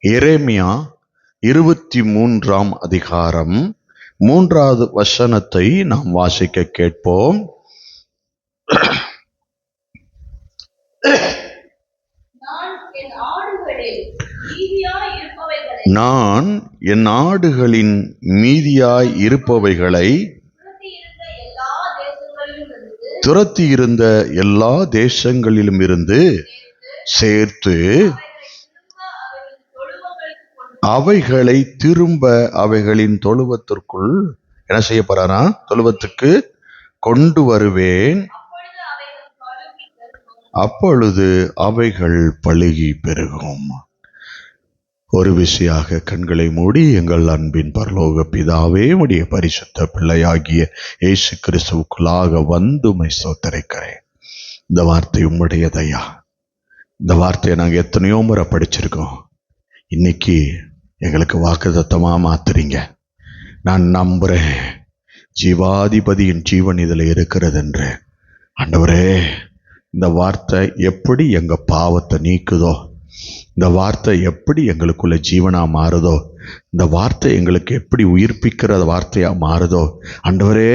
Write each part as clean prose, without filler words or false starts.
எரேமியா 23ஆம் அதிகாரம் 3வது வசனத்தை நாம் வாசிக்க கேட்போம். நான் என் ஆடுகளின் மீதியாய் இருப்பவைகளை துரத்தி இருந்த எல்லா தேசங்களிலும் இருந்து சேர்த்து அவைகளை திரும்ப அவைகளின் தொழுவத்திற்குள் என்ன செய்ய போறாரா? தொழுவத்துக்கு கொண்டு வருவேன். அப்பொழுது அவைகள் பலுகி பெருகும். ஒரு விசையாக கண்களை மூடி, எங்கள் அன்பின் பரலோக பிதாவே, உடைய பரிசுத்த பிள்ளையாகிய இயேசு கிறிஸ்துவுக்குள்ளாக வந்து உம்மை ஸ்தோத்திரிக்கிறேன். இந்த வார்த்தை உம்முடையதையா. இந்த வார்த்தையை நாங்கள் எத்தனையோ முறை படிச்சிருக்கோம். இன்னைக்கு எங்களுக்கு வாக்குத்தத்தமா மாத்துறீங்க. நான் நம்புறேன், ஜீவாதிபதியின் ஜீவன் இதுல இருக்கிறது என்று. ஆண்டவரே, இந்த வார்த்தை எப்படி எங்க பாவத்தை நீக்குதோ, இந்த வார்த்தை எப்படி எங்களுக்குள்ள ஜீவனா மாறுதோ, இந்த வார்த்தை எங்களுக்கு எப்படி உயிர்ப்பிக்கிற வார்த்தையா மாறுதோ, ஆண்டவரே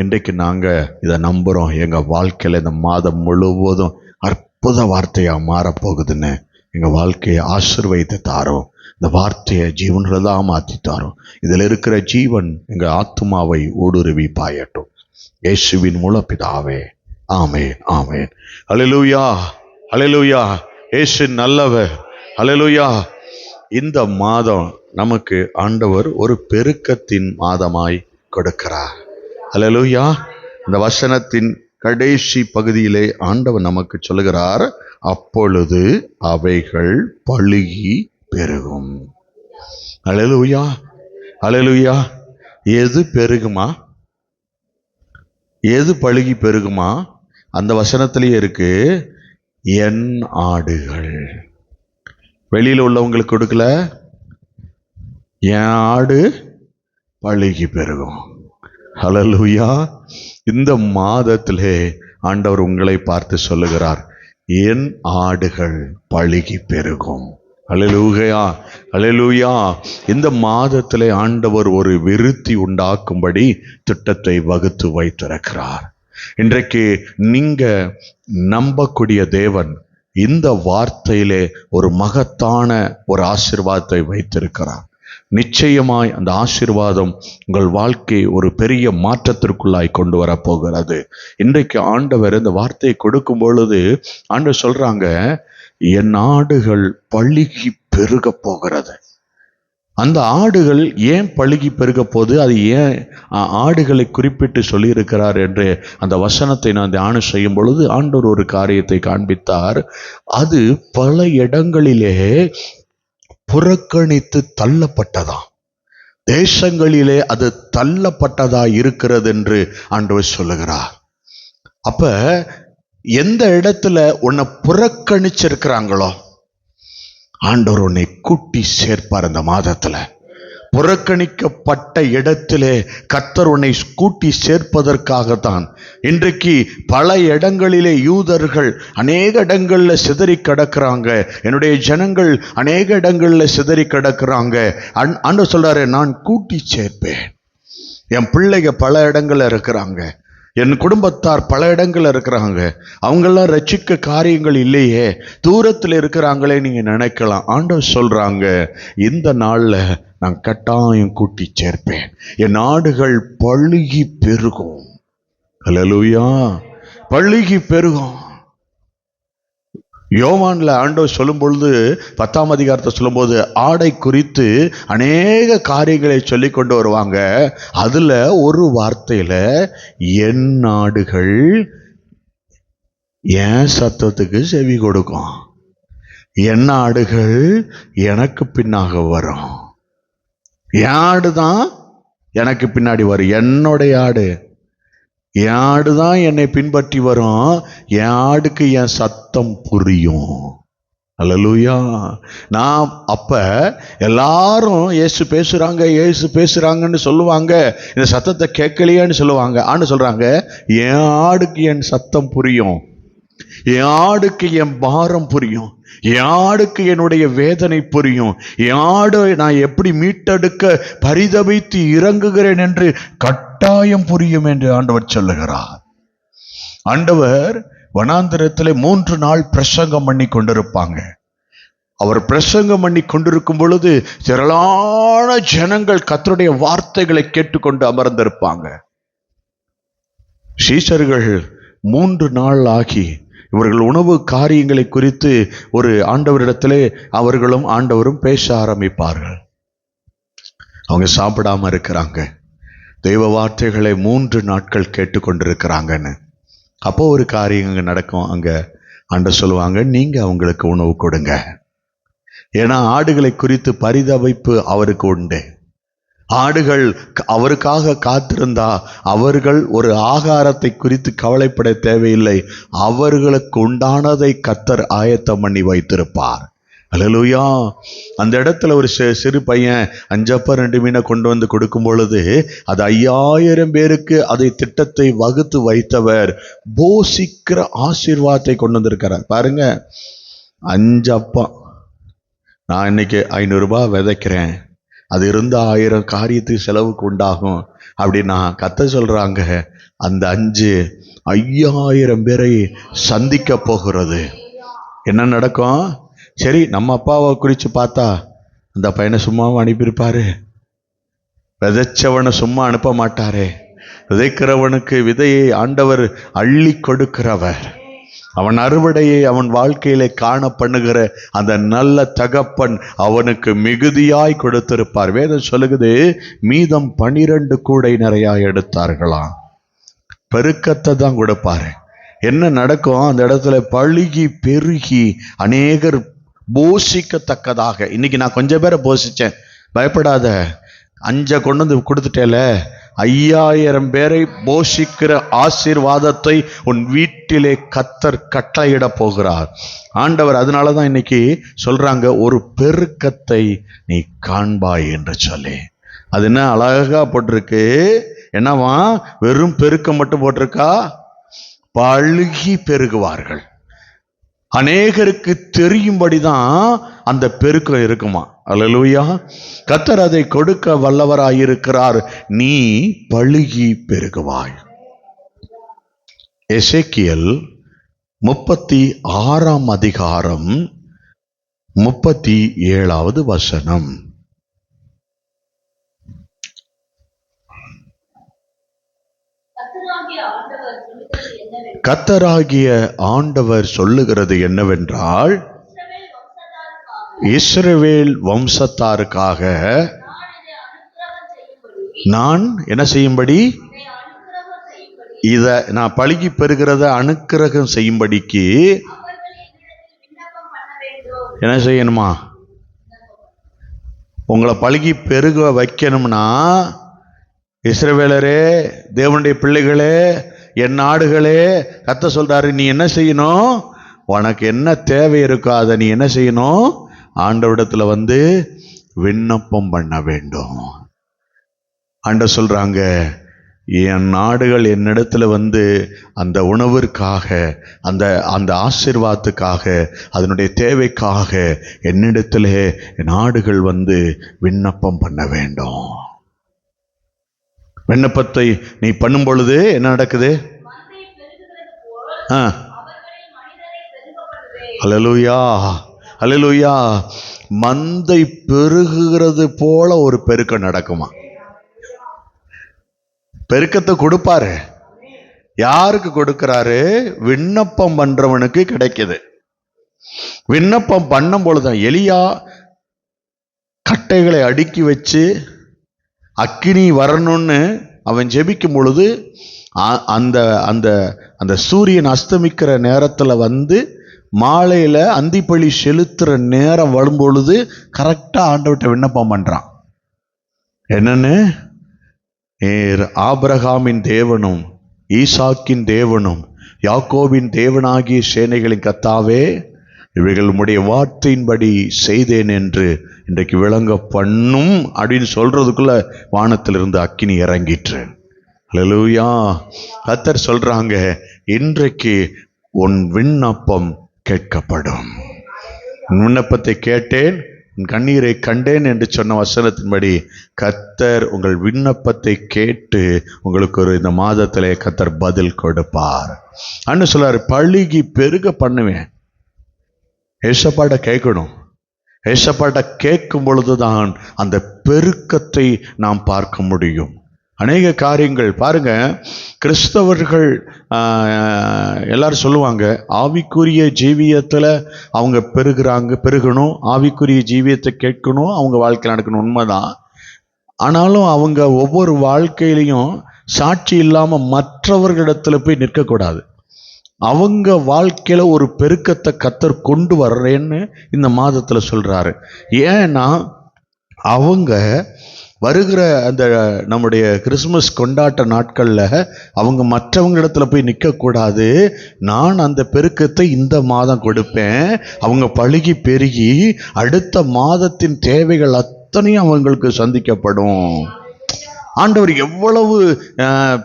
இன்றைக்கு நாங்க இதை நம்புறோம். எங்க வாழ்க்கையில இந்த மாதம் முழுவதும் அற்புத வார்த்தையா மாறப்போகுதுன்னு எங்க வாழ்க்கையை ஆசீர்வதித்து தாரோம். இந்த வார்த்தையை ஜீவன்களா மாற்றி தாரோம். இதுல இருக்கிற ஜீவன் எங்க ஆத்துமாவை ஊடுருவி பாயட்டும். இயேசுவின் மூலம் பிதாவே, ஆமேன், ஆமேன். அல்லேலூயா, அல்லேலூயா. இயேசு நல்லவர். அல்லேலூயா. இந்த மாதம் நமக்கு ஆண்டவர் ஒரு பெருக்கத்தின் மாதமாய் கொடுக்கிறார். அல்லேலூயா. இந்த வசனத்தின் கடைசி பகுதியிலே ஆண்டவர் நமக்கு சொல்லுகிறார், அப்பொழுது அவைகள் பலுகி பெருகும். அல்லேலூயா, அல்லேலூயா. எது பெருகுமா? எது பலுகி பெருகுமா? அந்த வசனத்திலேயே இருக்கு, என் ஆடுகள். வெளியில உள்ளவங்களுக்கு கொடுக்கல, என் ஆடு பலுகி பெருகும். அல்லேலூயா. இந்த மாதத்திலே ஆண்டவர் உங்களை பார்த்து சொல்லுகிறார், என் ஆடுகள் பலுகி பெருகும். அல்லேலூயா, அல்லேலூயா. இந்த மாதத்திலே ஆண்டவர் ஒரு விருத்தி உண்டாக்கும்படி திட்டத்தை வகுத்து வைத்திருக்கிறார். இன்றைக்கு நீங்க நம்பக்கூடிய தேவன் இந்த வார்த்தையிலே ஒரு மகத்தான ஒரு ஆசீர்வாதத்தை வைத்திருக்கிறார். நிச்சயமாய் அந்த ஆசீர்வாதம் உங்கள் வாழ்க்கை ஒரு பெரிய மாற்றத்திற்குள்ளாய் கொண்டு வரப்போகிறது. இன்றைக்கு ஆண்டவர் இந்த வார்த்தையை கொடுக்கும் பொழுது ஆண்டவர் சொல்றாங்க, என் ஆடுகள் பலுகி பெருக போகிறது. அந்த ஆடுகள் ஏன் பலுகி பெருக போகுது, அது ஏன் ஆடுகளை குறிப்பிட்டு சொல்லியிருக்கிறார் என்று அந்த வசனத்தை நான் தியானம் செய்யும் பொழுது ஆண்டவர் ஒரு காரியத்தை காண்பித்தார். அது பல இடங்களிலே புறக்கணித்து தள்ளப்பட்டதா, தேசங்களிலே அது தள்ளப்பட்டதா இருக்கிறது என்று ஆண்டவர் சொல்லுகிறார். அப்ப எந்த இடத்துல உன்னை புறக்கணிச்சிருக்கிறாங்களோ ஆண்டவர் உன்னை கூட்டி சேர்ப்பார். அந்த மாதத்துல புறக்கணிக்கப்பட்ட இடத்திலே கர்த்தர் உன்னை கூட்டி சேர்ப்பதற்காகத்தான் இன்றைக்கு பல இடங்களிலே யூதர்கள் அநேக இடங்கள்ல சிதறி கிடக்கிறாங்க. என்னுடைய ஜனங்கள் அநேக இடங்கள்ல சிதறி கிடக்கிறாங்க. ஆண்டவர் சொல்றாரு, நான் கூட்டி சேர்ப்பேன். என் பிள்ளைங்க பல இடங்கள்ல இருக்கிறாங்க, என் குடும்பத்தார் பல இடங்கள்ல இருக்கிறாங்க, அவங்கெல்லாம் ரட்சிக்க காரியங்கள் இல்லையே, தூரத்தில் இருக்கிறாங்களே நீங்க நினைக்கலாம். ஆண்டவர் சொல்றாங்க, இந்த நாள்ல நான் கட்டாயம் கூட்டி சேர்ப்பேன். என் ஆடுகள் பலுகி பெருகும். அல்லேலூயா, பலுகி பெருகும். யோவான்ல ஆண்டவர் சொல்லும் பொழுது 10ஆம் அதிகாரத்தை சொல்லும் போது ஆடை குறித்து அநேக காரியங்களை சொல்லி கொண்டு வருவாங்க. அதுல ஒரு வார்த்தையில, என் ஆடுகள் என் சத்தத்துக்கு செவி கொடுக்கும், என் ஆடுகள் எனக்கு பின்னாக வரும். என் ஆடுதான் எனக்கு பின்னாடி வரும். என்னுடைய ஆடு, என் ஆடுதான் என்னை பின்பற்றி வரும். என் ஆடுக்கு என் சத்தம் புரியும். அல்லேலூயா. நான் அப்ப எல்லாரும் இயேசு பேசுறாங்க, இயேசு பேசுறாங்கன்னு சொல்லுவாங்க. இந்த சத்தத்தை கேட்கலையான்னு சொல்லுவாங்க. ஆண்டு சொல்றாங்க, என் ஆடுக்கு என் சத்தம் புரியும். என் ஆடுக்கு என் பாரம் புரியும், என் ஆடுக்கு என்னுடைய வேதனை புரியும், என் ஆடு நான் எப்படி மீட்டெடுக்க பரிதபித்து இறங்குகிறேன் என்று கட்டாயம் புரியும் என்று ஆண்டவர் சொல்லுகிறார். ஆண்டவர் வனாந்திரத்திலே 3 நாள் பிரசங்கம் பண்ணி கொண்டிருப்பாங்க. அவர் பிரசங்கம் பண்ணி கொண்டிருக்கும் பொழுது திரளான ஜனங்கள் கர்த்தருடைய வார்த்தைகளை கேட்டுக்கொண்டு அமர்ந்திருப்பாங்க. சீஷர்கள் 3 நாள் ஆகி இவர்கள் உணவு காரியங்களை குறித்து ஒரு ஆண்டவரிடத்திலே அவர்களும் ஆண்டவரும் பேச ஆரம்பிப்பார்கள். அவங்க சாப்பிடாம இருக்கிறாங்க, தெய்வ வார்த்தைகளை 3 நாட்கள் கேட்டுக்கொண்டிருக்கிறாங்கன்னு. அப்போ ஒரு காரியம் அங்கே நடக்கும். அங்கே ஆண்டவர் சொல்லுவாங்க, நீங்க அவங்களுக்கு உணவு கொடுங்க. ஏன்னா ஆடுகளை குறித்து பரிதவிப்பு அவருக்கு உண்டு. ஆடுகள் அவருக்காக காத்திருந்தா அவர்கள் ஒரு ஆகாரத்தை குறித்து கவலைப்பட தேவையில்லை. அவர்களுக்கு உண்டானதை கர்த்தர் ஆயத்தம் பண்ணி வைத்திருப்பார். அல்லேலூயா. அந்த இடத்துல ஒரு சிறு பையன் 5 அப்ப 2 மீனை கொண்டு வந்து கொடுக்கும் பொழுது அது 5000 பேருக்கு அதை திட்டத்தை வகுத்து வைத்தவர் போஷிக்கிற ஆசீர்வாதத்தை கொண்டு வந்திருக்கிறார். பாருங்க, 5 அப்பம் நான் இன்னைக்கு 500 ரூபாய் விதைக்கிறேன், அது இருந்த 1000 காரியத்துக்கு செலவுக்கு உண்டாகும் அப்படின்னா கர்த்தர் சொல்றாங்க, அந்த 5 5000 பேரை சந்திக்க போகிறது. என்ன நடக்கும்? சரி, நம்ம அப்பாவை குறித்து பார்த்தா அந்த பையனை சும்மாவும் அனுப்பியிருப்பாரு, விதைச்சவனை சும்மா அனுப்ப மாட்டாரே. விதைக்கிறவனுக்கு விதையை ஆண்டவர் அள்ளி கொடுக்கிறவர். அவன் அறுவடையை அவன் வாழ்க்கையிலே காண பண்ணுகிற அந்த நல்ல தகப்பன் அவனுக்கு மிகுதியாய் கொடுத்திருப்பார். வேதம் சொல்லுகிறது, மீதம் 12 கூடை நிறைய எடுத்தார்களாம். பெருக்கத்தை தான் கொடுப்பாரு. என்ன நடக்கும்? அந்த இடத்துல பழுகி பெருகி அநேகர் போஷிக்கத்தக்கதாக. இன்னைக்கு நான் கொஞ்சம் பேரை போஷிச்சேன், பயப்படாத, 5 கொண்டு வந்து கொடுத்துட்டேல, 5000 பேரை போஷிக்கிற ஆசீர்வாதத்தை உன் வீட்டிலே கர்த்தர் கட்டளையிட போகிறார் ஆண்டவர். அதனாலதான் இன்னைக்கு சொல்றாங்க, ஒரு பெருக்கத்தை நீ காண்பாய் என்று சொல்லி. அது என்ன அழகா போட்டிருக்கு, என்னவா? வெறும் பெருக்கம் மட்டும் போட்டிருக்கா? பழுகி பெருகுவார்கள். அநேகருக்கு தெரியும்படிதான் அந்த பெருக்கம் இருக்குமா. அல்லேலூயா. கர்த்தர் அதை கொடுக்க வல்லவராயிருக்கிறார். நீ பழுகி பெருகுவாய். எசேக்கியேல் 36ஆம் அதிகாரம் 37வது வசனம். கர்த்தராகிய ஆண்டவர் சொல்லுகிறது என்னவென்றால், இஸ்ரவேல் வம்சத்தாருக்காக நான் என்ன செய்யும்படி, இத நான் பழுகி பெறுகிறத அனுக்கிரகம் செய்யும்படிக்கு என்ன செய்யணுமா? உங்களை பழுகி பெருக வைக்கணும்னா, இஸ்ரவேலரே, தேவனுடைய பிள்ளைகளே, என் நாடுகளே, கர்த்தர் சொல்றாரு, நீ என்ன செய்யணும்? உனக்கு என்ன தேவை இருக்கோ அதை நீ என்ன செய்யணும்? ஆண்டவரிடத்துல வந்து விண்ணப்பம் பண்ண வேண்டும். ஆண்டவர் சொல்றாங்க, என் நாடுகள் என்னிடத்துல வந்து அந்த உணவிற்காக, அந்த அந்த ஆசீர்வாதத்துக்காக, அதனுடைய தேவைக்காக என்னிடத்திலே நாடுகள் வந்து விண்ணப்பம் பண்ண வேண்டும். விண்ணப்பத்தை நீ பண்ணும் பொழுது என்ன நடக்குது? அல்லேலூயா, அல்லேலூயா. மந்தை பெருகுகிறது போல ஒரு பெருக்கம் நடக்குமா? பெருக்கத்தை கொடுப்பாரு. யாருக்கு கொடுக்கிறாரு? விண்ணப்பம் பண்றவனுக்கு கிடைக்குது. விண்ணப்பம் பண்ணும் பொழுதுதான் எலியா கட்டைகளை அடுக்கி வச்சு அக்கினி வரணும்னு அவன் ஜெபிக்கும் பொழுது அந்த அந்த அந்த சூரியன் அஸ்தமிக்கிற நேரத்துல வந்து மாலையில அந்திப்பழி செலுத்துற நேரம் வரும் பொழுது கரெக்டா ஆண்டவர்கிட்ட விண்ணப்பம் பண்றான். என்னன்னு? ஆபிரகாமின் தேவனும் ஈசாக்கின் தேவனும் யாக்கோபின் தேவனாகிய சேனைகளின் கர்த்தாவே, இவைகள் உம்முடைய வார்த்தையின்படி செய்தேன் என்று இன்றைக்கு விளங்க பண்ணும் அப்படின்னு சொல்றதுக்குள்ள வானத்திலிருந்து அக்கினி இறங்கிற்று. அல்லேலூயா. கர்த்தர் சொல்றாங்க, இன்றைக்கு உன் விண்ணப்பம் கேட்கப்படும். உன் விண்ணப்பத்தை கேட்டேன், உன் கண்ணீரை கண்டேன் என்று சொன்ன வசனத்தின்படி கர்த்தர் உங்கள் விண்ணப்பத்தை கேட்டு உங்களுக்கு ஒரு இந்த மாதத்திலே கர்த்தர் பதில் கொடுப்பார். அன்னு சொல்றாரு, பழுகி பெருக பண்ணுவேன். ஏசப்பாட்ட கேட்கணும். ஏசப்பாட்ட கேட்கும் பொழுதுதான் அந்த பெருக்கத்தை நாம் பார்க்க முடியும். அநேக காரியங்கள் பாருங்க, கிறிஸ்தவர்கள் எல்லாரும் சொல்லுவாங்க ஆவிக்குரிய ஜீவியத்தில் அவங்க பெருகணும், ஆவிக்குரிய ஜீவியத்தை கேட்கணும், அவங்க வாழ்க்கையில் நடக்கணும். உண்மைதான். ஆனாலும் அவங்க ஒவ்வொரு வாழ்க்கையிலையும் சாட்சி இல்லாமல் மற்றவர்களிடத்துல போய் நிற்கக்கூடாது. அவங்க வாழ்க்கையில ஒரு பெருக்கத்தை கர்த்தர் கொண்டு வர்றேன்னு இந்த மாதத்துல சொல்றாரு. ஏன்னா அவங்க வருகிற அந்த நம்முடைய கிறிஸ்துமஸ் கொண்டாட்ட நாட்கள்ல அவங்க மற்றவங்க இடத்துல போய் நிற்கக்கூடாது. நான் அந்த பெருக்கத்தை இந்த மாதம் கொடுப்பேன். அவங்க பழுகி பெருகி அடுத்த மாதத்தின் தேவைகள் அத்தனையும் அவங்களுக்கு சந்திக்கப்படும். ஆண்டவர் எவ்வளவு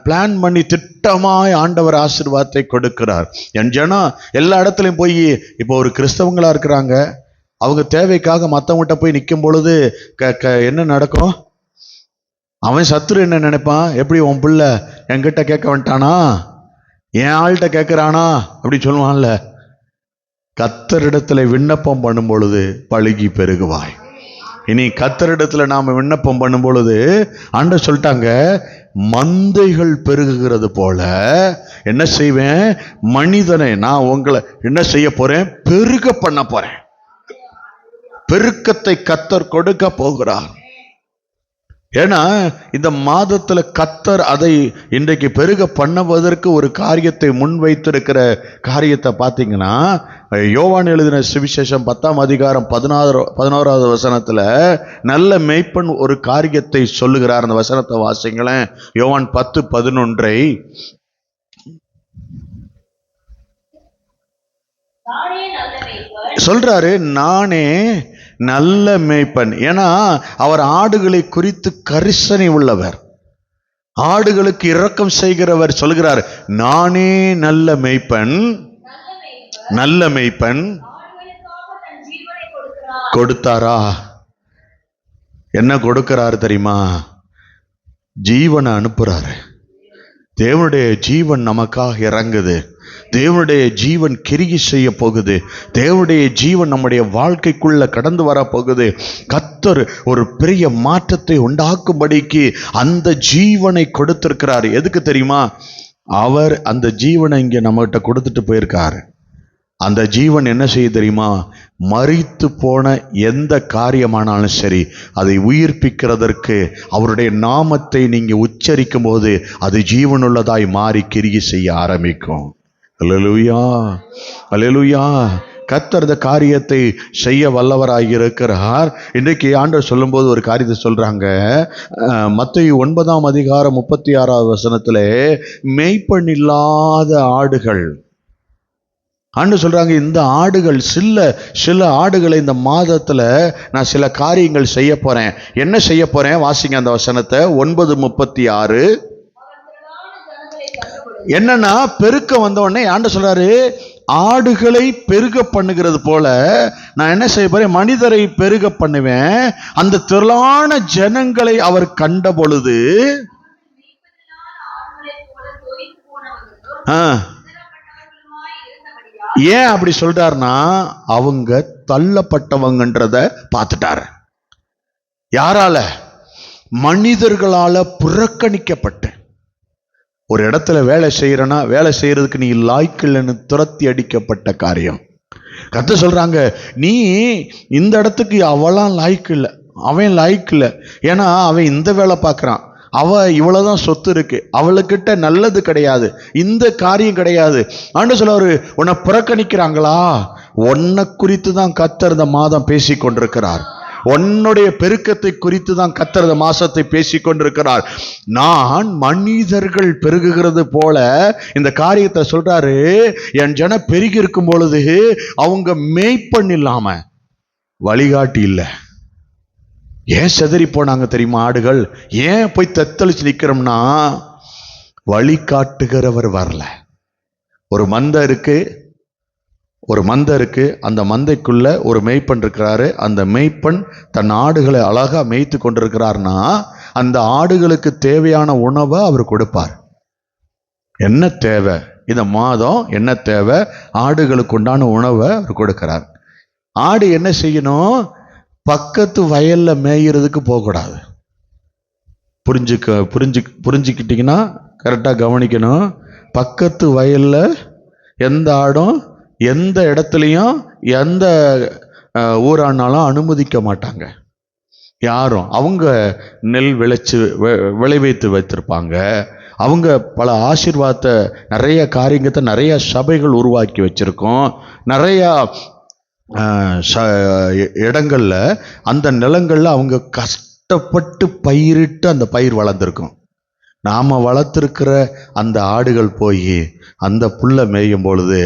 பிளான் பண்ணி திட்டமாய் ஆண்டவர் ஆசீர்வாதத்தை கொடுக்கிறார். என் ஜனம் எல்லா இடத்துலையும் போய் இப்போ ஒரு கிறிஸ்தவங்களா இருக்கிறாங்க, அவங்க தேவைக்காக மற்றவங்கிட்ட போய் நிற்கும் பொழுது என்ன நடக்கும்? அவன் சத்துரு என்ன நினைப்பான்? எப்படி உன் பிள்ளை என்கிட்ட கேட்க வந்துட்டானா, என் ஆள்கிட்ட கேட்கிறானா அப்படி சொல்லுவான்ல. கர்த்தரிடத்துல விண்ணப்பம் பண்ணும் பொழுது பழுகி பெருகுவாய். இனி கர்த்தரிடத்துல நாம விண்ணப்பம் பண்ணும் பொழுது ஆண்டவர் சொல்லிட்டாங்க, மந்தைகள் பெருகுகிறது போல என்ன செய்வேன், மனிதனை நான் உங்களை என்ன செய்ய போறேன், பெருக பண்ண போறேன். பெருக்கத்தை கர்த்தர் கொடுக்க போகிறார். ஏன்னா இந்த மாதத்துல கர்த்தர் அதை இன்றைக்கு பெருக பண்ணுவதற்கு ஒரு காரியத்தை முன்வைத்திருக்கிற காரியத்தை பார்த்தீங்கன்னா, யோவான் எழுதின சுவிசேஷம் 10ஆம் அதிகாரம் 11வது வசனத்துல நல்ல மேய்ப்பன் ஒரு காரியத்தை சொல்லுகிறார். அந்த வசனத்தை வாசிங்களேன். யோவான் 10:11 சொல்றாரு, நானே நல்ல மேய்ப்பன். ஏன்னா அவர் ஆடுகளை குறித்து கரிசனை உள்ளவர், ஆடுகளுக்கு இரக்கம் செய்கிறவர். சொல்கிறார், நானே நல்ல மேய்ப்பன். நல்ல மேய்ப்பன் கொடுத்தாரா? என்ன கொடுக்கிறாரு தெரியுமா? ஜீவனை அனுப்புறாரு. தேவனுடைய ஜீவன் நமக்காக இறங்குது. தேவனுடைய ஜீவன் கிரியை செய்ய போகுது. தேவனுடைய ஜீவன் நம்முடைய வாழ்க்கைக்குள்ள கடந்து வர போகுது. கர்த்தர் ஒரு பெரிய மாற்றத்தை உண்டாக்கும்படிக்கு அந்த ஜீவனை கொடுத்திருக்கிறார். எதுக்கு தெரியுமா? அவர் அந்த ஜீவனை இங்க நம்மகிட்ட கொடுத்துட்டு போயிருக்காரு. அந்த ஜீவன் என்ன செய்ய தெரியுமா? மரித்து போன எந்த காரியமானாலும் சரி அதை உயிர்ப்பிக்கிறதற்கு அவருடைய நாமத்தை நீங்க உச்சரிக்கும் போது அது ஜீவனுள்ளதாய் மாறி கிரியை செய்ய ஆரம்பிக்கும். அல்லேலூயா, அல்லேலூயா. கர்த்தர் இந்த காரியத்தை செய்ய வல்லவராக இருக்கிறார். இன்றைக்கு ஆண்டவர் சொல்லும்போது ஒரு காரியத்தை சொல்றாங்க. மத்தேயு 9ஆம் அதிகாரம் 36வது வசனத்திலே மேய்ப்பன் இல்லாத ஆடுகள் ஆண்டு சொல்றாங்க. இந்த ஆடுகள் சில ஆடுகளை இந்த மாதத்துல நான் சில காரியங்கள் செய்ய போறேன். என்ன செய்ய போறேன்? வாசிங்க அந்த வசனத்தை. 9:36 என்னன்னா, பெருக்க வந்த உடனே ஆண்டு சொல்றாரு, ஆடுகளை பெருக பண்ணுகிறது போல நான் என்ன செய்ய போறேன், மனிதரை பெருக பண்ணுவேன். அந்த திரளான ஜனங்களை அவர் கண்ட பொழுது ஏன் அப்படி சொல்றாருன்னா, அவங்க தள்ளப்பட்டவங்கன்றத பார்த்துட்டாரு. யாரால? மனிதர்களால புறக்கணிக்கப்பட்ட. ஒரு இடத்துல வேலை செய்யறனா, வேலை செய்யறதுக்கு நீ லாய்க்கில்லைன்னு துரத்தி அடிக்கப்பட்ட காரியம். கர்த்தர் சொல்றாங்க, நீ இந்த இடத்துக்கு அவளாம் லாய்க்கு இல்லை, அவன் லாய்க்கு இல்லை. ஏன்னா அவன் இந்த வேலை பார்க்கறான், அவ இவ்வளவுதான் சொத்து இருக்கு, அவளுக்கிட்ட நல்லது கிடையாது, இந்த காரியம் கிடையாது. ஆண்டு சொல்ல, உன்னை புறக்கணிக்கிறாங்களா? உன்னை குறித்து தான் கர்த்தர் இந்த மாதம் பேசி கொண்டிருக்கிறார். உன்னுடைய பெருக்கத்தை குறித்து தான் கர்த்தர் இந்த மாசத்தை பேசி கொண்டிருக்கிறார். நான் மனிதர்கள் பெருகுகிறது போல இந்த காரியத்தை சொல்றாரு. என் ஜன பெருகி இருக்கும் பொழுது அவங்க மேய்ப்பன் இல்லாம வழிகாட்டி இல்லை. ஏன் செதறி போனாங்க தெரியுமா? ஆடுகள் ஏன் போய் தத்தளிச்சு நிக்கிறோம்னா, வழிகாட்டுகிறவர் வரல. ஒரு மந்தை இருக்கு. அந்த மந்தைக்குள்ள ஒரு மேய்ப்பன் இருக்கிறாரு. அந்த மேய்ப்பன் தன் ஆடுகளை அழகா மேய்த்து கொண்டிருக்கிறார்னா அந்த ஆடுகளுக்கு தேவையான உணவை அவர் கொடுப்பார். என்ன தேவை, இந்த மாதம் என்ன தேவை, ஆடுகளுக்கு உண்டான உணவை அவர் கொடுக்கிறார். ஆடு என்ன செய்யணும், பக்கத்து வயல்ல மேய்கிறதுக்கு போகக்கூடாது. புரிஞ்சுக்கிட்டீங்கன்னா கரெக்டாக கவனிக்கணும். பக்கத்து வயல்ல எந்த ஆடும் எந்த இடத்துலையும் எந்த ஊரானாலும் அனுமதிக்க மாட்டாங்க யாரும். அவங்க நெல் விளைவித்து வைத்திருப்பாங்க. அவங்க பல ஆசீர்வாதத்தை, நிறைய காரியத்தை, நிறைய சபைகள் உருவாக்கி வச்சிருக்கோம். நிறைய இடங்கள்ல அந்த நிலங்கள்ல அவங்க கஷ்டப்பட்டு பயிரிட்டு அந்த பயிர் வளர்ந்துருக்கும். நாம வளர்த்திருக்கிற அந்த ஆடுகள் போய் அந்த புல்லை மேயும் பொழுது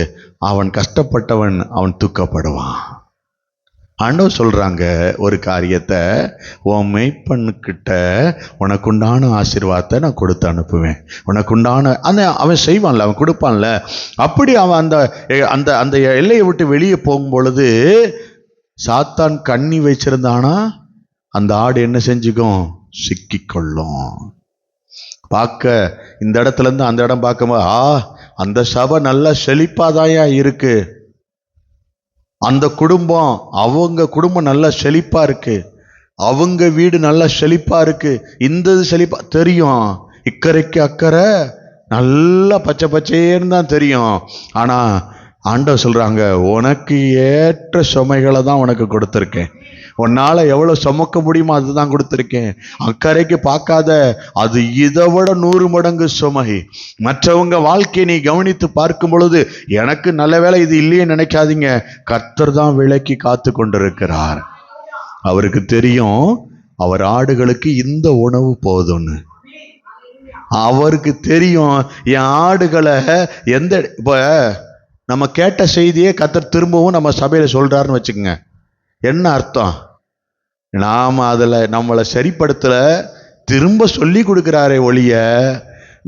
அவன் கஷ்டப்பட்டவன் அவன் தூக்கப்படுவான். ஆண்டவர் சொல்றாங்க ஒரு காரியத்தை, உன் மேய்ப்பன்கிட்ட உனக்குண்டான ஆசீர்வாதத்தை நான் கொடுத்து அனுப்புவேன். உனக்குண்டான அவன் செய்வான்ல, அவன் கொடுப்பான்ல. அப்படி அவன் அந்த அந்த அந்த எல்லையை விட்டு வெளியே போகும் பொழுது சாத்தான் கண்ணி வச்சிருந்தானா அந்த ஆடு என்ன செஞ்சுக்கும், சிக்கிக்கொள்ளும். பார்க்க இந்த இடத்துல இருந்து அந்த இடம் பார்க்கும்போது அந்த சபை நல்லா செழிப்பாதாயா இருக்கு, அந்த குடும்பம், அவங்க குடும்பம் நல்லா செழிப்பா இருக்கு, அவங்க வீடு நல்லா செழிப்பா இருக்கு, இந்த செழிப்பா தெரியும். இக்கரைக்கு அக்கறை நல்லா பச்சை பச்சைன்னு தான் தெரியும். ஆனா ஆண்டவர் சொல்றாங்க, உனக்கு ஏற்ற சுமைகளை தான் உனக்கு கொடுத்துருக்கேன். உன்னால எவ்வளவு சுமக்க முடியுமோ அதுதான் கொடுத்துருக்கேன். அக்கறைக்கு பார்க்காத, அது இதை விட 100 மடங்கு சுமை. மற்றவங்க வாழ்க்கையை நீ கவனித்து பார்க்கும் பொழுது எனக்கு நல்ல வேலை இது இல்லையே நினைக்காதீங்க. கர்த்தர் தான் விலைக்கு காத்து கொண்டிருக்கிறார். அவருக்கு தெரியும் அவர் ஆடுகளுக்கு இந்த உணவு போதும்னு. அவருக்கு தெரியும் என் ஆடுகளை இப்ப நம்ம கேட்ட செய்தியே கர்த்தர் திரும்பவும் நம்ம சபையில சொல்றாருன்னு வச்சுக்கோங்க. என்ன அர்த்தம், நாம அதுல நம்மளை சரிப்படுத்தல, திரும்ப சொல்லி கொடுக்கிறாரே ஒழிய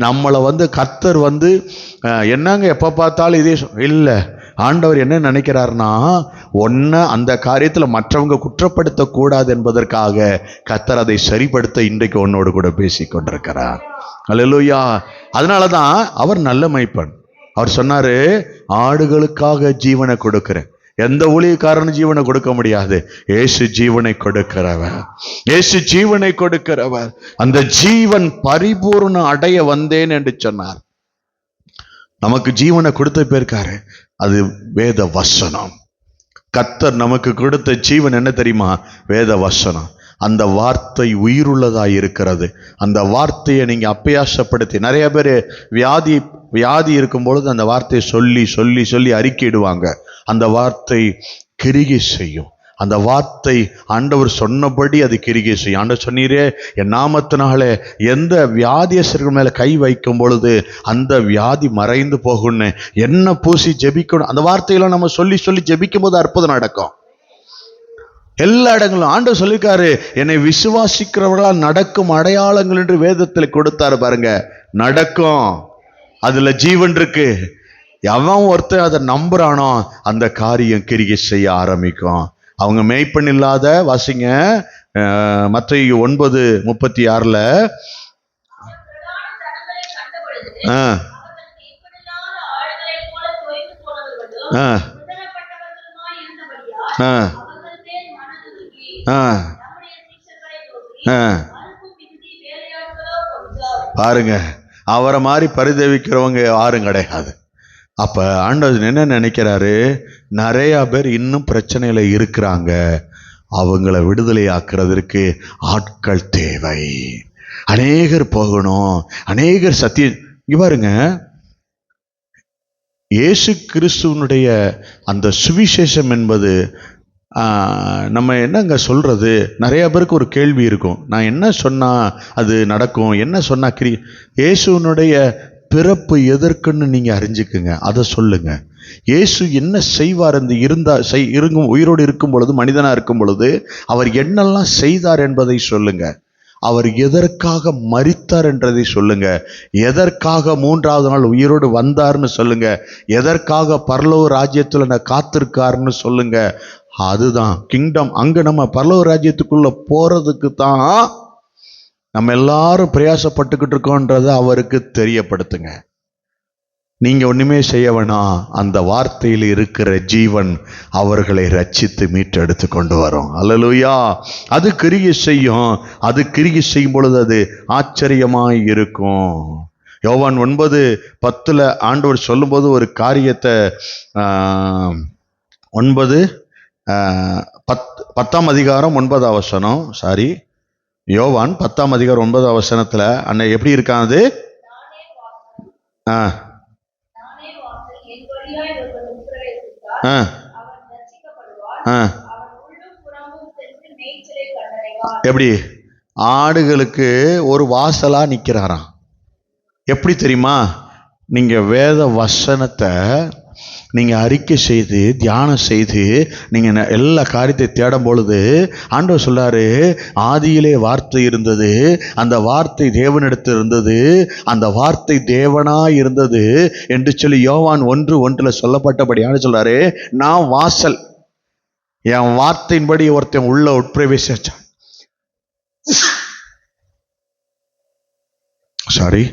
நம்மளை கர்த்தர் என்னங்க எப்ப பார்த்தாலும் இதே இல்லை. ஆண்டவர் என்ன நினைக்கிறார்னா, ஒன்ன அந்த காரியத்துல மற்றவங்க குற்றப்படுத்த கூடாது என்பதற்காக கர்த்தர் அதை சரிப்படுத்த இன்றைக்கு உன்னோடு கூட பேசி கொண்டிருக்கிறார். அல்லேலூயா. அதனாலதான் அவர் நல்ல மேய்ப்பன். அவர் சொன்னாரு, ஆடுகளுக்காக ஜீவனை கொடுக்கிறேன். எந்த ஊழியக்காரனும் ஜீவனை கொடுக்க முடியாது. இயேசு ஜீவனை கொடுக்கிறவர், இயேசு ஜீவனை கொடுக்கிறவர். அந்த ஜீவன் பரிபூர்ண அடைய வந்தேன் என்று சொன்னார். நமக்கு ஜீவனை கொடுத்த பேருக்காரு, அது வேத வசனம். கர்த்தர் நமக்கு கொடுத்த ஜீவன் என்ன தெரியுமா, வேத வசனம். அந்த வார்த்தை உயிருள்ளதாய் இருக்கிறது. அந்த வார்த்தையை நீங்க அப்பியாசப்படுத்தி, நிறைய பேர் வியாதி இருக்கும் பொழுது அந்த வார்த்தையை சொல்லி சொல்லி சொல்லி அறிக்கையிடுவாங்க. அந்த வார்த்தை கிரிகை செய்யும். அந்த வார்த்தை ஆண்டவர் சொன்னபடி அது கிரிகை செய்யும். ஆண்டவர் சொன்னீரே, என் நாமத்தினாலே எந்த வியாதியஸ்தர்கள் மேல கை வைக்கும் பொழுது அந்த வியாதி மறைந்து போகும்னு, என்ன பூசி ஜெபிக்கணும். அந்த வார்த்தையெல்லாம் நம்ம சொல்லி சொல்லி ஜெபிக்கும் போது அற்புதம் நடக்கும். எல்லா இடங்களும் ஆண்டவர் சொல்லிருக்காரு, என்னை விசுவாசிக்கிறவர்களால் நடக்கும் அடையாளங்கள் என்று வேதத்தில் கொடுத்தாரு பாருங்க. நடக்கும், அதுல ஜீவன் இருக்கு. எவன் ஒருத்தர் அதை நம்புறானோ அந்த காரியம் கிரியை செய்ய ஆரம்பிக்கும். அவங்க மேய்ப்பன் இல்லாத, வாசிங்க மத்தேயு 9:36 பாருங்க, அவரை மாதிரி பரிதவிக்கிறவங்க யாரும் கிடையாது. அப்ப ஆண்டவர் என்ன நினைக்கிறாரு, நிறைய பேர் இன்னும் பிரச்சனையில இருக்கிறாங்க, அவங்கள விடுதலை ஆக்குறதற்கு ஆட்கள் தேவை. அநேகர் போகணும், அநேகர் சத்தியம். பாருங்க, இயேசு கிறிஸ்துவனுடைய அந்த சுவிசேஷம் என்பது நம்ம என்னங்க சொல்றது, நிறைய பேருக்கு ஒரு கேள்வி இருக்கும், நான் என்ன சொன்னா அது நடக்கும், என்ன சொன்னா இயேசுனுடைய பிறப்பு எதற்குன்னு நீங்க அறிஞ்சுக்குங்க, அதை சொல்லுங்க. இயேசு என்ன செய்வார் உயிரோடு இருக்கும் பொழுது, மனிதனா இருக்கும் பொழுது அவர் என்னெல்லாம் செய்தார் என்பதை சொல்லுங்க. அவர் எதற்காக மரித்தார் என்றதை சொல்லுங்க. எதற்காக 3வது நாள் உயிரோடு வந்தார்னு சொல்லுங்க. எதற்காக பரலோக ராஜ்யத்துல நான் காத்திருக்காருன்னு சொல்லுங்க. அதுதான் கிங்டம். அங்க நம்ம பரலோக ராஜ்யத்துக்குள்ள போறதுக்கு தான் நம்ம எல்லாரும் பிரயாசப்பட்டுக்கிட்டு இருக்கோன்றதை அவருக்கு தெரியப்படுத்துங்க. நீங்க ஒண்ணுமே செய்ய வேணாம். அந்த வார்த்தையில் இருக்கிற ஜீவன் அவர்களை ரட்சித்து மீட்டெடுத்து கொண்டு வரும். அல்லேலூயா. அது கிரியை செய்யும். அது கிரியை செய்யும் பொழுது அது ஆச்சரியமாய் இருக்கும். யோவான் 9:10 ஆண்டவர் சொல்லும்போது ஒரு காரியத்தை 10ஆம் அதிகாரம் 9ஆம் வசனம், சாரி, யோவான் 10ஆம் அதிகாரம் 9ஆம் வசனத்துல அன்னை எப்படி இருக்காது? எப்படி? ஆடுகளுக்கு ஒரு வாசலா நிக்கிறாராம். எப்படி தெரியுமா? நீங்க வேத வசனத்தை நீங்க அறிக்கை செய்து தியானம் செய்து நீங்க எல்லா காரியத்தை தேடும் பொழுது ஆண்டவர் சொல்றாரு, ஆதியிலே வார்த்தை இருந்தது, அந்த வார்த்தை தேவனிடத்தில் இருந்தது, அந்த வார்த்தை தேவனாய் இருந்தது என்று சொல்லி யோவான் 1:1 சொல்லப்பட்டபடியான சொல்றாரு, நான் வாசல். என் வார்த்தையின்படி ஒருத்தன் உள்ள உட்பிரவேசிச்சான். சாரி,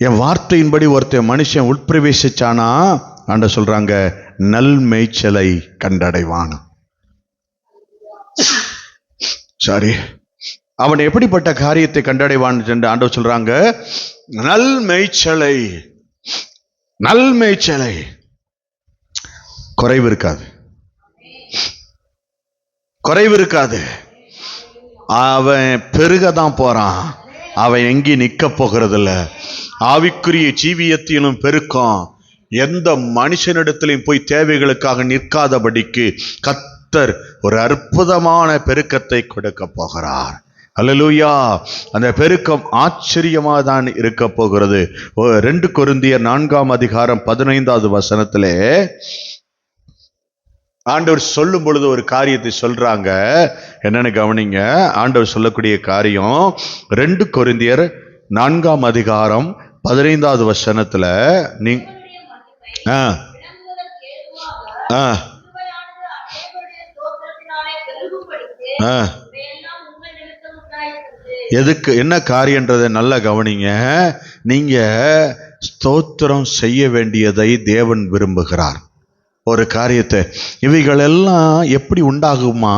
என் வார்த்தையின்படி ஒருத்தன் மனுஷன் உட்பிரவேசிச்சானா, ஆண்டவர் சொல்றாங்க, நல் மேய்ச்சலை கண்டடைவான். சாரி, அவன் எப்படிப்பட்ட காரியத்தை கண்டடைவான் என்று ஆண்டவர் சொல்றாங்க, நல் மேய்ச்சலை. நல் மேய்ச்சலை. குறைவு இருக்காது, குறைவு இருக்காது. அவன் பெருகதான் போறான். அவன் எங்கேயும் நிக்க போகிறது இல்ல. ஆவிக்குரிய ஜீவியத்திலும் பெருக்கம். எந்த மனுஷனிடத்திலையும் போய் தேவைகளுக்காக நிற்காதபடிக்கு கர்த்தர் ஒரு அற்புதமான பெருக்கத்தை கொடுக்க போகிறார். அல்லேலூயா. அந்த பெருக்கம் ஆச்சரியமாக தான் இருக்க போகிறது. 2 கொரிந்தியர் 4ஆம் அதிகாரம் 15வது வசனத்திலே ஆண்டவர் சொல்லும் பொழுது ஒரு காரியத்தை சொல்றாங்க. என்னன்னு கவனிங்க. ஆண்டவர் சொல்லக்கூடிய காரியம் 2 கொரிந்தியர் 4ஆம் அதிகாரம் 15வது வசனத்துல எதுக்கு என்ன காரியன்றதை நல்லா கவனிங்க. நீங்க ஸ்தோத்திரம் செய்ய வேண்டியதை தேவன் விரும்புகிறார். ஒரு காரியத்தை இவைகள் எல்லாம் எப்படி உண்டாகுமா?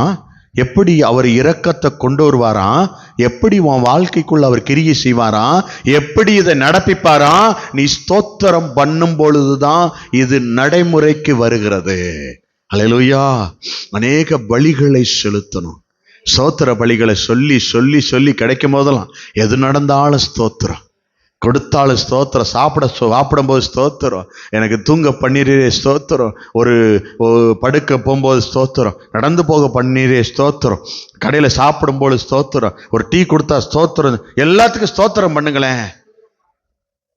எப்படி அவர் இரக்கத்தை கொண்டு வருவாராம்? எப்படி உன் வாழ்க்கைக்குள்ள அவர் கிரியை செய்வாராம்? எப்படி இதை நடப்பிப்பாராம்? நீ ஸ்தோத்திரம் பண்ணும் பொழுதுதான் இது நடைமுறைக்கு வருகிறது. அல்லேலூயா. அநேக பலிகளை செலுத்தணும். ஸ்தோத்திர பலிகளை சொல்லி சொல்லி சொல்லி கிடைக்கும் போதெல்லாம் எது நடந்தாலும் ஸ்தோத்திரம், கொடுத்தாலும் ஸ்தோத்திரம், சாப்பிடும்போது ஸ்தோத்திரம், எனக்கு தூங்க பன்னீரே ஸ்தோத்திரம், ஒரு படுக்க போகும்போது ஸ்தோத்திரம், நடந்து போக பன்னீரே ஸ்தோத்திரம், கடையில் சாப்பிடும்போது ஸ்தோத்திரம், ஒரு டீ கொடுத்தா ஸ்தோத்திரம். எல்லாத்துக்கும் ஸ்தோத்திரம் பண்ணுங்களேன்.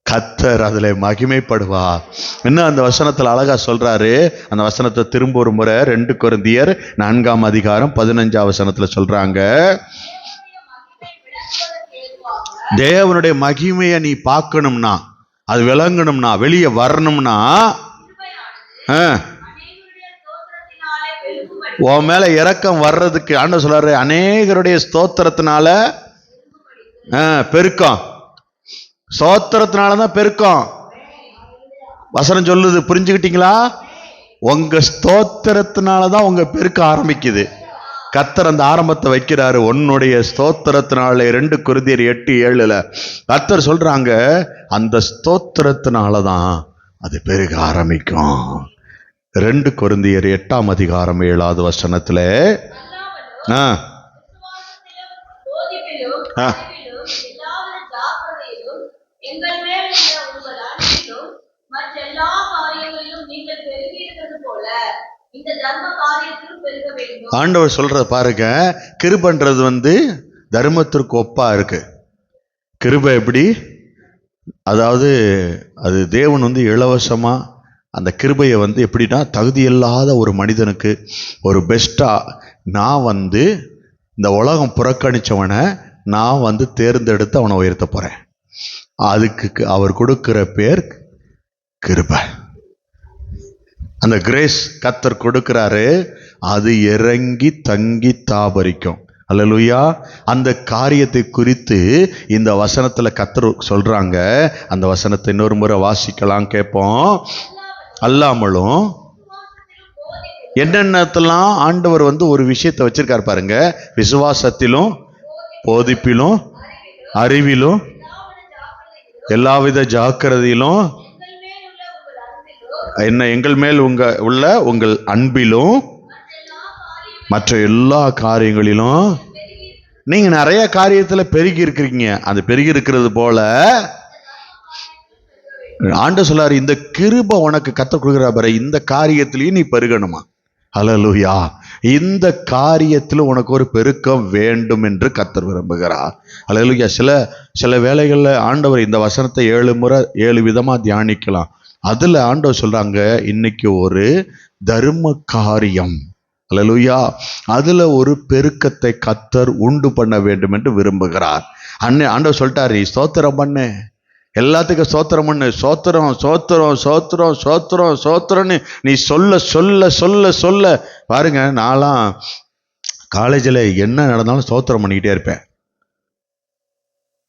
கர்த்தர் அதுல மகிமைப்படுவா. இன்னும் அந்த வசனத்துல அழகா சொல்றாரு. அந்த வசனத்தை திரும்ப ஒரு முறை 2 கொரிந்தியர் 4ஆம் அதிகாரம் 15ஆம் வசனத்துல சொல்றாங்க, தேவனுடைய மகிமையை நீ பார்க்கணும்னா, அது விளங்கணும்னா, வெளியே வரணும்னா, உன் மேல இரக்கம் வர்றதுக்கு ஆண்டவர் சொல்றாரு, அநேகருடைய ஸ்தோத்திரத்தினால பெருக்கம். ஸ்தோத்திரத்தினாலதான் பெருக்கம். வசனம் சொல்லுது, புரிஞ்சுக்கிட்டீங்களா? உங்க ஸ்தோத்திரத்தினாலதான் உங்க பெருக்கம் ஆரம்பிக்குது. கர்த்தர் அந்த ஆரம்பத்தை வைக்கிறாரு. உன்னுடைய ஸ்தோத்திரத்தினால 2 கொரிந்தியர் 8:7 கர்த்தர் சொல்றாங்க, அந்த ஸ்தோத்திரத்தினாலதான் அது பெருக ஆரம்பிக்கும். 2 கொரிந்தியர் 8ஆம் அதிகாரம் 7வது வசனத்துல ஆண்டவர் சொல்றத பாருங்க. கிருபைன்றது தர்மத்திற்கு ஒப்பா இருக்கு. கிருபை எப்படி? அதாவது அது தேவன் இலவசமா அந்த கிருபையை எப்படின்னா, தகுதி இல்லாத ஒரு மனிதனுக்கு ஒரு பெஸ்டா, நான் இந்த உலகம் புறக்கணிச்சவனை நான் வந்து தேர்ந்தெடுத்து அவனை உயர்த்த போறேன். அதுக்கு அவர் கொடுக்கிற பேர் கிருபை. அந்த கிரேஸ் கர்த்தர் கொடுக்கிறாரு, அது இறங்கி தங்கி தாபரிக்கும். அல்லேலூயா. அந்த காரியத்தை குறித்து இந்த வசனத்துல கர்த்தர் சொல்றாங்க. அந்த வசனத்தை இன்னொரு முறை வாசிக்கலாம், கேட்போம். அல்லாமலும் என்னென்னத்தெல்லாம் ஆண்டவர் வந்து ஒரு விஷயத்தை வச்சிருக்காரு பாருங்க. விசுவாசத்திலும் போதிப்பிலும் அறிவிலும் எல்லாவித ஜாக்கிரதையிலும் என்ன எங்கள் மேல் உள்ள உங்கள் அன்பிலும் மற்ற எல்லா காரியங்களிலும் நீங்க நிறைய காரியத்துல பெருகி இருக்கிறீங்க. அந்த பெருகி இருக்கிறது போல ஆண்டவர் சொல்றாரு, இந்த கிருபை உனக்கு கர்த்தர் கொடுக்கிற பாரு, இந்த காரியத்திலையும் நீ பெருகணுமா. ஹல்லேலூயா. இந்த காரியத்தில் உனக்கு ஒரு பெருக்கம் வேண்டும் என்று கர்த்தர் விரும்புகிறார். ஹல்லேலூயா. சில வேளைகளில் ஆண்டவர் இந்த வசனத்தை 7 முறை 7 விதமா தியானிக்கலாம். அதுல ஆண்டவர் சொல்றாங்க, இன்னைக்கு ஒரு தர்ம காரியம். ஹல்லேலூயா. அதுல ஒரு பெருக்கத்தை கர்த்தர் உண்டு பண்ண வேண்டும் என்று விரும்புகிறார். ஆண்டவர் சொல்லிட்டாரு, ஸ்தோத்திரம் பண்ணு, எல்லாத்துக்கும் ஸ்தோத்திரம் பண்ணு, சோத்திரம் சோத்திரம் சோத்திரம் சோத்திரம் சோத்திரம்னு நீ சொல்ல சொல்ல சொல்ல சொல்ல. பாருங்க, நான்லாம் காலேஜில் என்ன நடந்தாலும் ஸ்தோத்திரம் பண்ணிக்கிட்டே இருப்பேன்.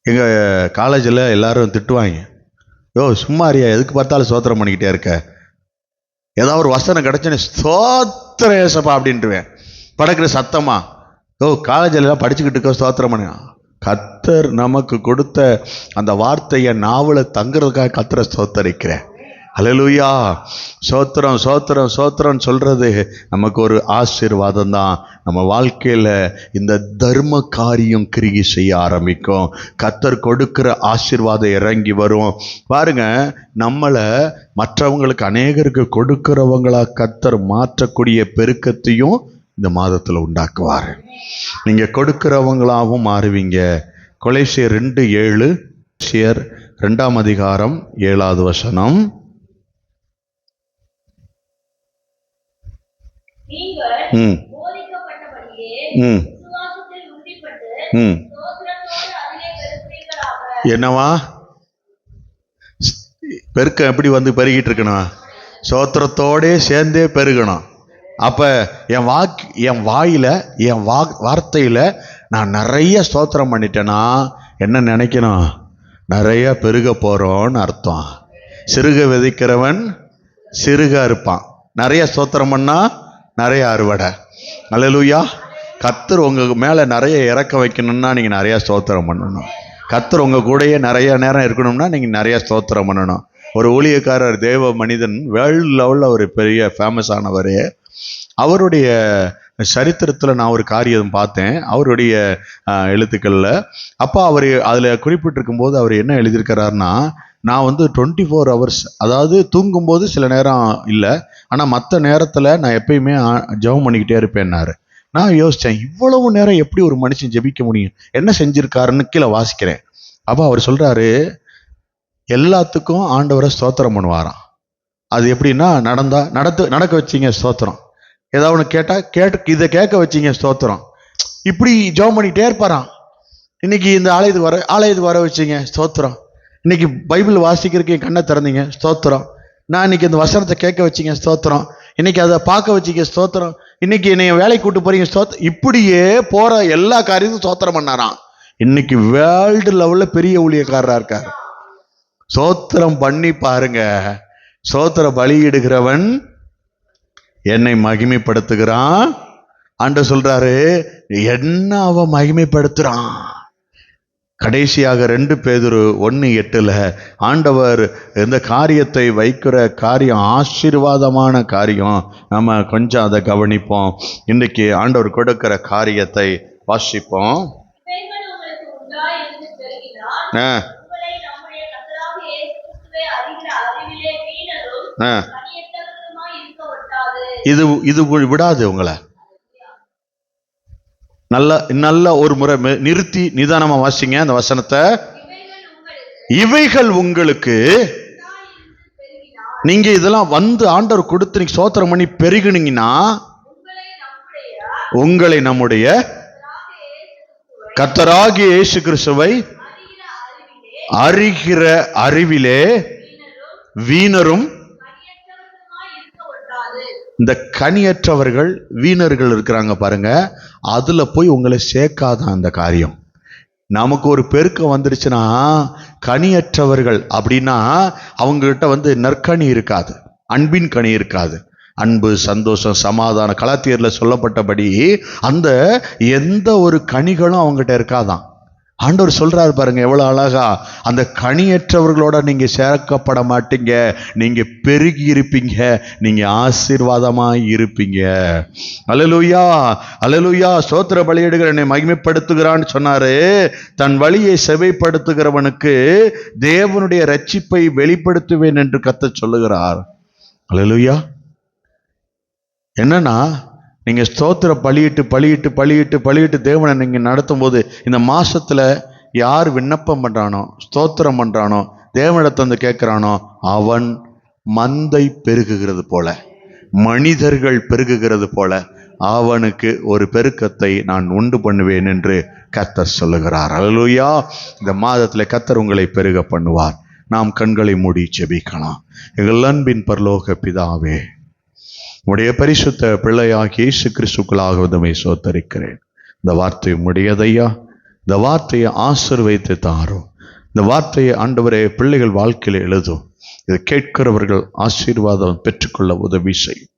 எங்க காலேஜில் எல்லாரும் திட்டுவாங்க, யோ சும்மாரியா எதுக்கு பார்த்தாலும் ஸ்தோத்திரம் பண்ணிக்கிட்டே இருக்க. ஏதாவது ஒரு வசனம் கிடைச்சேன்னு ஸ்தோத்திரம் ஏசப்பா அப்படின்ட்டுவேன். படக்கிற சத்தமா, யோ காலேஜில் எல்லாம் படிச்சுக்கிட்டு இருக்க ஸ்தோத்திரம் பண்ண. கர்த்தர் நமக்கு கொடுத்த அந்த வார்த்தையை நாவல தங்குறதுக்காக கர்த்தரை ஸ்தோத்தரிக்கிறேன். ஹல்லேலூயா. சோத்திரம் சோத்திரம் சோத்திரம் சொல்றது நமக்கு ஒரு ஆசீர்வாதம் தான். நம்ம வாழ்க்கையில இந்த தர்ம காரியம் கிரியை செய்ய ஆரம்பிக்கும். கர்த்தர் கொடுக்கிற ஆசீர்வாதம் இறங்கி வரும். பாருங்க, நம்மளை மற்றவங்களுக்கு அநேகருக்கு கொடுக்கிறவங்களா கர்த்தர் மாற்றக்கூடிய பெருக்கத்தையும் இந்த மாதத்துல உண்டாக்குவார். நீங்க கொடுக்கிறவங்களாகவும் மாறுவீங்க. கொலைசியர் 2:7, கொலைசியர் 2ஆம் அதிகாரம் 7வது வசனம். என்னவா பெருக்கம் எப்படி வந்து பெருகிட்டு இருக்கணும்? சோத்திரத்தோட சேர்ந்தே பெருகணும். அப்ப என் வாயில என் வார்த்தையில நான் நிறைய ஸ்தோத்திரம் பண்ணிட்டேன்னா என்ன நினைக்கணும்? நிறைய பெருக போறோம்னு அர்த்தம். சிறுக விதைக்கிறவன் சிறுக இருப்பான். நிறைய ஸ்தோத்திரம் பண்ணா நிறைய அறுவடை. அல்லேலூயா. கர்த்தர் உங்க மேல நிறைய இறக்க வைக்கணும்னா நீங்க நிறைய ஸ்தோத்திரம் பண்ணணும். கர்த்தர் உங்க கூடயே நிறைய நேரம் இருக்கணும்னா நீங்க நிறைய ஸ்தோத்திரம் பண்ணணும். ஒரு ஊழியக்காரர், தேவ மனிதன், வேர்ல்டு லெவல்ல ஒரு பெரிய ஃபேமஸ் ஆனவர். அவருடைய சரித்திரத்தில் நான் ஒரு காரியம் பார்த்தேன், அவருடைய எழுத்துக்களில். அப்போ அவர் அதில் குறிப்பிட்டிருக்கும் போது அவர் என்ன எழுதியிருக்கிறாருன்னா, நான் வந்து 24 hours, அதாவது தூங்கும்போது சில நேரம் இல்லை, ஆனால் மற்ற நேரத்தில் நான் எப்பயுமே ஜெபம் பண்ணிக்கிட்டே இருப்பேன்னாரு. நான் யோசித்தேன், இவ்வளவு நேரம் எப்படி ஒரு மனுஷன் ஜெபிக்க முடியும், என்ன செஞ்சிருக்காருன்னு கீழே வாசிக்கிறேன். அப்போ அவர் சொல்கிறாரு, எல்லாத்துக்கும் ஆண்டவரை ஸ்தோத்திரம் பண்ணுவாராம். அது எப்படின்னா, நடக்க வச்சிங்க ஸ்தோத்திரம், ஏதாவது ஒன்று கேட்டால் இதை கேட்க வச்சிங்க ஸ்தோத்திரம், இப்படி ஜெபம் பண்ணிக்கிட்டே இருப்பாராம். இன்னைக்கு இந்த ஆலயத்துக்கு வர வச்சிங்க ஸ்தோத்திரம், இன்னைக்கு பைபிள் வாசிக்கிறதுக்கு என் கண்ணை திறந்தீங்க ஸ்தோத்திரம், நான் இன்னைக்கு இந்த வசனத்தை கேட்க வச்சிங்க ஸ்தோத்திரம், இன்னைக்கு அதை பார்க்க வச்சிங்க ஸ்தோத்திரம், இன்னைக்கு என்னைய வேலைக்கு கூட்டு போறீங்க ஸ்தோத்திரம். இப்படியே போற எல்லா காரியத்தையும் ஸ்தோத்திரம் பண்ணாராம். இன்னைக்கு வேர்ல்டு லெவல்ல பெரிய ஊழியக்காரரா இருக்காரு. ஸ்தோத்திரம் பண்ணி பாருங்க. ஸ்தோத்திர பலியிடுகிறவன் என்னை மகிமைப்படுத்துகிறான். ஆண்டவர் சொல்றாரு, என்ன அவன் மகிமைப்படுத்துறான். கடைசியாக 2 பேதுரு 1:8 ஆண்டவர் இந்த காரியத்தை வைக்கிற காரியம் ஆசீர்வாதமான காரியம். நம்ம கொஞ்சம் அதை கவனிப்போம். இன்னைக்கு ஆண்டவர் கொடுக்கிற காரியத்தை வாசிப்போம். இது விடாது உங்களை. நல்ல ஒரு முறை நிறுத்தி நிதானமா வாசிங்க அந்த வசனத்தை. இவைகள் உங்களுக்கு, நீங்க இதெல்லாம் வந்து ஆண்டவர் கொடுத்து நீங்க ஸ்தோத்திரம் பண்ணி பெருகுனீங்கன்னா, உங்களை நம்முடைய கர்த்தராகிய இயேசு கிறிஸ்துவை அறிகிற அறிவிலே வீணரும், இந்த கனியற்றவர்கள் வீணர்கள் இருக்கிறாங்க பாருங்க, அதுல போய் உங்களை சேர்க்காதான் அந்த காரியம். நமக்கு ஒரு பெருக்கம் வந்துருச்சுன்னா, கனியற்றவர்கள் அப்படின்னா அவங்ககிட்ட நற்கனி இருக்காது, அன்பின் கனி இருக்காது. அன்பு, சந்தோஷம், சமாதானம், கலாத்தியர்ல சொல்லப்பட்டபடி அந்த எந்த ஒரு கனிகளும் அவங்ககிட்ட இருக்காதான். ஆண்டவர் சொல்றாரு பாருங்க எவ்வளவு அழகா, அந்த கனியற்றவர்களோட நீங்க சேர்க்கப்பட மாட்டீங்க, நீங்க பெருகி இருப்பீங்க, நீங்க ஆசீர்வாதமாய் இருப்பீங்க. அல்லேலூயா, அல்லேலூயா. ஸ்தோத்திர பலியிடுகிற என்னை மகிமைப்படுத்துகிறான்னு சொன்னாரு. தன் வழியை செவைப்படுத்துகிறவனுக்கு தேவனுடைய ரட்சிப்பை வெளிப்படுத்துவேன் என்று கர்த்தர் சொல்லுகிறார். அல்லேலூயா. என்னன்னா, நீங்க ஸ்தோத்திர பலியிட்டு தேவனை நீங்க நடத்தும் போது, இந்த மாசத்துல யார் விண்ணப்பம் பண்றானோ, ஸ்தோத்திரம் பண்றானோ, தேவனிடத்தை கேட்கிறானோ, அவன் மந்தை பெருகுகிறது போல, மனிதர்கள் பெருகுகிறது போல அவனுக்கு ஒரு பெருக்கத்தை நான் உண்டு பண்ணுவேன் என்று கர்த்தர் சொல்லுகிறார். அல்லேலூயா. இந்த மாதத்துல கர்த்தர் உங்களை பெருக பண்ணுவார். நாம் கண்களை மூடி ஜெபிக்கலாம். எங்கள் அன்பின் பரலோக பிதாவே, உடைய பரிசுத்த பிள்ளையாகிய இயேசு கிறிஸ்துக்குள்ளாக உம்மை ஸ்தோத்திரிக்கிறேன். இந்த வார்த்தை உம்முடையதையா, இந்த வார்த்தையை ஆசீர்வதித்து தாரும். இந்த வார்த்தையை ஆண்டவரே பிள்ளைகள் வாழ்க்கையில் எழுதும். இதை கேட்கிறவர்கள் ஆசீர்வாதம் பெற்றுக்கொள்ள உதவி செய்யும்.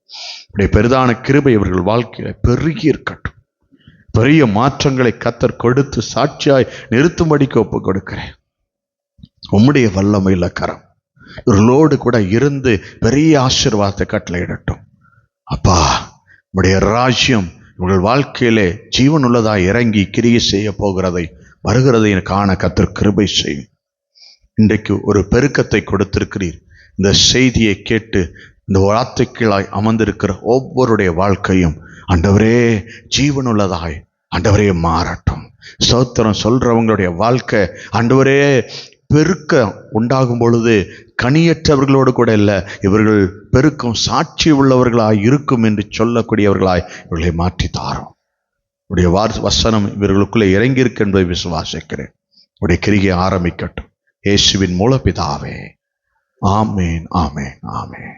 உடைய பெரிதான கிருபை இவர்கள் வாழ்க்கையில பெருகி இருக்கட்டும். பெரிய மாற்றங்களை கர்த்தர் கொடுத்து சாட்சியாய் நிறுத்தும்படிக்கு ஒப்பு கொடுக்கிறேன். உம்முடைய வல்லமையில கரம் இவர்களோடு கூட இருந்து பெரிய ஆசீர்வாதத்தை கட்டளையிடட்டும். அப்பா, உடைய ராஜ்யம் இவர்கள் வாழ்க்கையிலே ஜீவன் உள்ளதாய் இறங்கி கிரியை செய்ய போகிறதை வருகிறதை காண கர்த்தர் கிருபை செய்யும். இன்றைக்கு ஒரு பெருக்கத்தை கொடுத்திருக்கிறீர். இந்த செய்தியை கேட்டு இந்த வார்த்தைகளாய் அமர்ந்திருக்கிற ஒவ்வொருடைய வாழ்க்கையும் ஆண்டவரே ஜீவனுள்ளதாய் ஆண்டவரே மாறட்டும். ஸ்தோத்திரம் சொல்றவங்களுடைய வாழ்க்கை ஆண்டவரே பெருக்க உண்டாகும் பொழுது கனியற்றவர்களோடு கூட இல்லை, இவர்கள் பெருக்கம் சாட்சி உள்ளவர்களாய் இருக்கும் என்று சொல்லக்கூடியவர்களாய் இவர்களை மாற்றி தாரும். உடைய வசனம் இவர்களுக்குள்ளே இறங்கியிருக்கு என்பதை விசுவாசிக்கிறேன். உடைய கிரியை ஆரம்பிக்கட்டும். இயேசுவின் மூல பிதாவே, ஆமேன், ஆமேன், ஆமேன்.